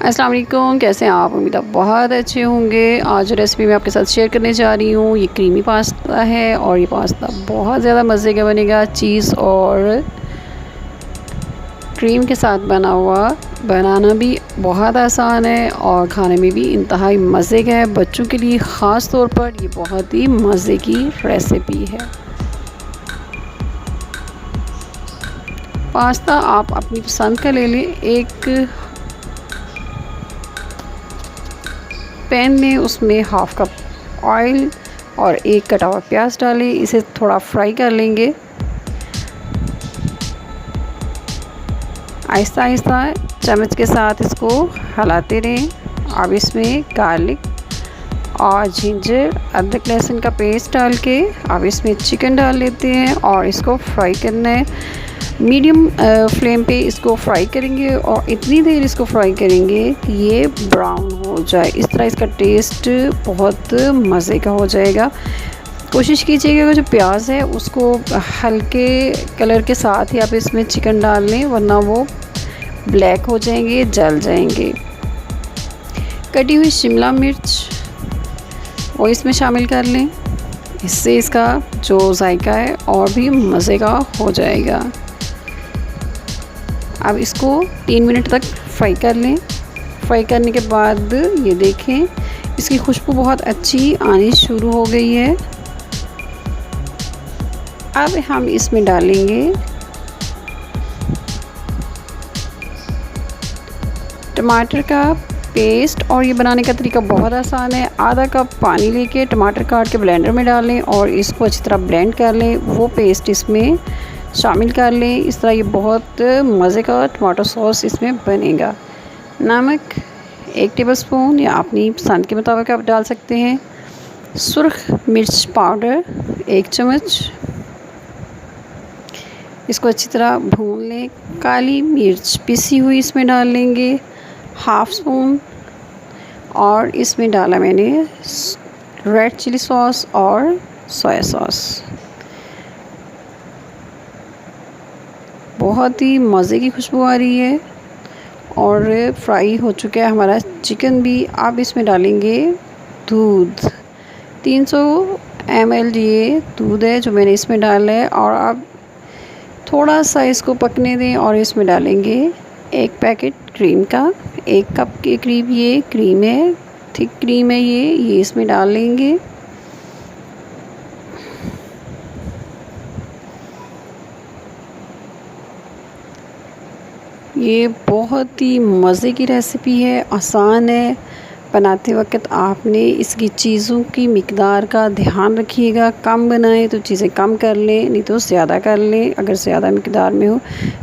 अस्सलाम वालेकुम, कैसे हैं आप? उम्मीद आप बहुत अच्छे होंगे। आज रेसिपी मैं आपके साथ शेयर करने जा रही हूँ। ये क्रीमी पास्ता है और ये पास्ता बहुत ज़्यादा मज़े का बनेगा। चीज़ और क्रीम के साथ बना हुआ, बनाना भी बहुत आसान है और खाने में भी इंतहाई मज़े का है। बच्चों के लिए ख़ास तौर पर ये बहुत ही मज़े की रेसिपी है। पास्ता आप अपनी पसंद का ले लें। एक पैन में उसमें हाफ़ कप ऑयल और एक कटा हुआ प्याज डालें। इसे थोड़ा फ्राई कर लेंगे। आहिस्ता आहिस्ता चम्मच के साथ इसको हिलाते रहें। अब इसमें गार्लिक और जिंजर, अदरक लहसुन का पेस्ट डाल के अब इसमें चिकन डाल लेते हैं और इसको फ्राई करना है। मीडियम फ्लेम पे इसको फ्राई करेंगे और इतनी देर इसको फ्राई करेंगे कि ये ब्राउन हो जाए। इस तरह इसका टेस्ट बहुत मज़े का हो जाएगा। कोशिश कीजिएगा जो प्याज है उसको हल्के कलर के साथ ही आप इसमें चिकन डाल लें, वरना वो ब्लैक हो जाएंगे, जल जाएंगे। कटी हुई शिमला मिर्च वो इसमें शामिल कर लें। इससे इसका जो जायका है और भी मज़े का हो जाएगा। अब इसको 3 मिनट तक फ्राई कर लें। फ्राई करने के बाद ये देखें इसकी खुशबू बहुत अच्छी आनी शुरू हो गई है। अब हम इसमें डालेंगे टमाटर का पेस्ट और ये बनाने का तरीका बहुत आसान है। आधा कप पानी लेके टमाटर काट के ब्लेंडर में डालें और इसको अच्छी तरह ब्लेंड कर लें। वो पेस्ट इसमें शामिल कर लें। इस तरह ये बहुत मज़े का टमाटो सॉस इसमें बनेगा। नमक 1 टेबलस्पून या अपनी पसंद के मुताबिक आप डाल सकते हैं। सुर्ख मिर्च पाउडर 1 चम्मच, इसको अच्छी तरह भून लें। काली मिर्च पिसी हुई इसमें डाल लेंगे, हाफ़ स्पून, और इसमें डाला मैंने रेड चिली सॉस और सोया सॉस। बहुत ही मज़े की खुशबू आ रही है और फ्राई हो चुका है हमारा चिकन भी। अब इसमें डालेंगे दूध। 300 ml ये दूध है जो मैंने इसमें डाला है। और अब थोड़ा सा इसको पकने दें और इसमें डालेंगे 1 पैकेट क्रीम का। 1 कप के करीब ये क्रीम है, थिक क्रीम है ये इसमें डाल लेंगे। ये बहुत ही मज़े की रेसिपी है, आसान है। बनाते वक्त आपने इसकी चीज़ों की मिक़दार का ध्यान रखिएगा। कम बनाएं तो चीज़ें कम कर लें, नहीं तो ज़्यादा कर लें अगर ज़्यादा मिक़दार में हो।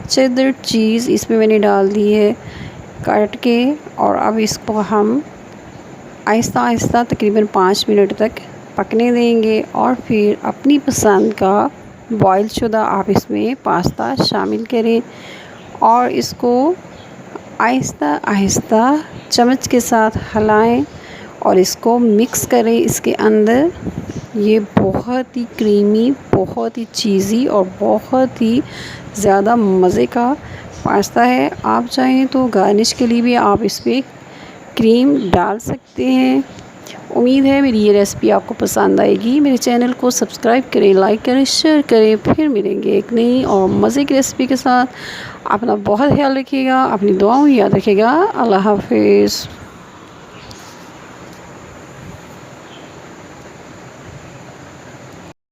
चेदर चीज़ इसमें मैंने डाल दी है काट के। और अब इसको हम आहिस्ता आहिस्ता तकरीबन 5 मिनट तक पकने देंगे और फिर अपनी पसंद का बॉयल शुदा आप इसमें पास्ता शामिल करें और इसको आहिस्ता आहिस्ता चम्मच के साथ हिलाएं और इसको मिक्स करें इसके अंदर। ये बहुत ही क्रीमी, बहुत ही चीज़ी और बहुत ही ज़्यादा मज़े का पास्ता है। आप चाहें तो गार्निश के लिए भी आप इस पर क्रीम डाल सकते हैं। उम्मीद है मेरी ये रेसिपी आपको पसंद आएगी। मेरे चैनल को सब्सक्राइब करें, लाइक करें, शेयर करें। फिर मिलेंगे एक नई और मज़े की रेसिपी के साथ। अपना बहुत ख्याल रखिएगा, अपनी दुआओं में याद रखिएगा। अल्लाह हाफ़िज़।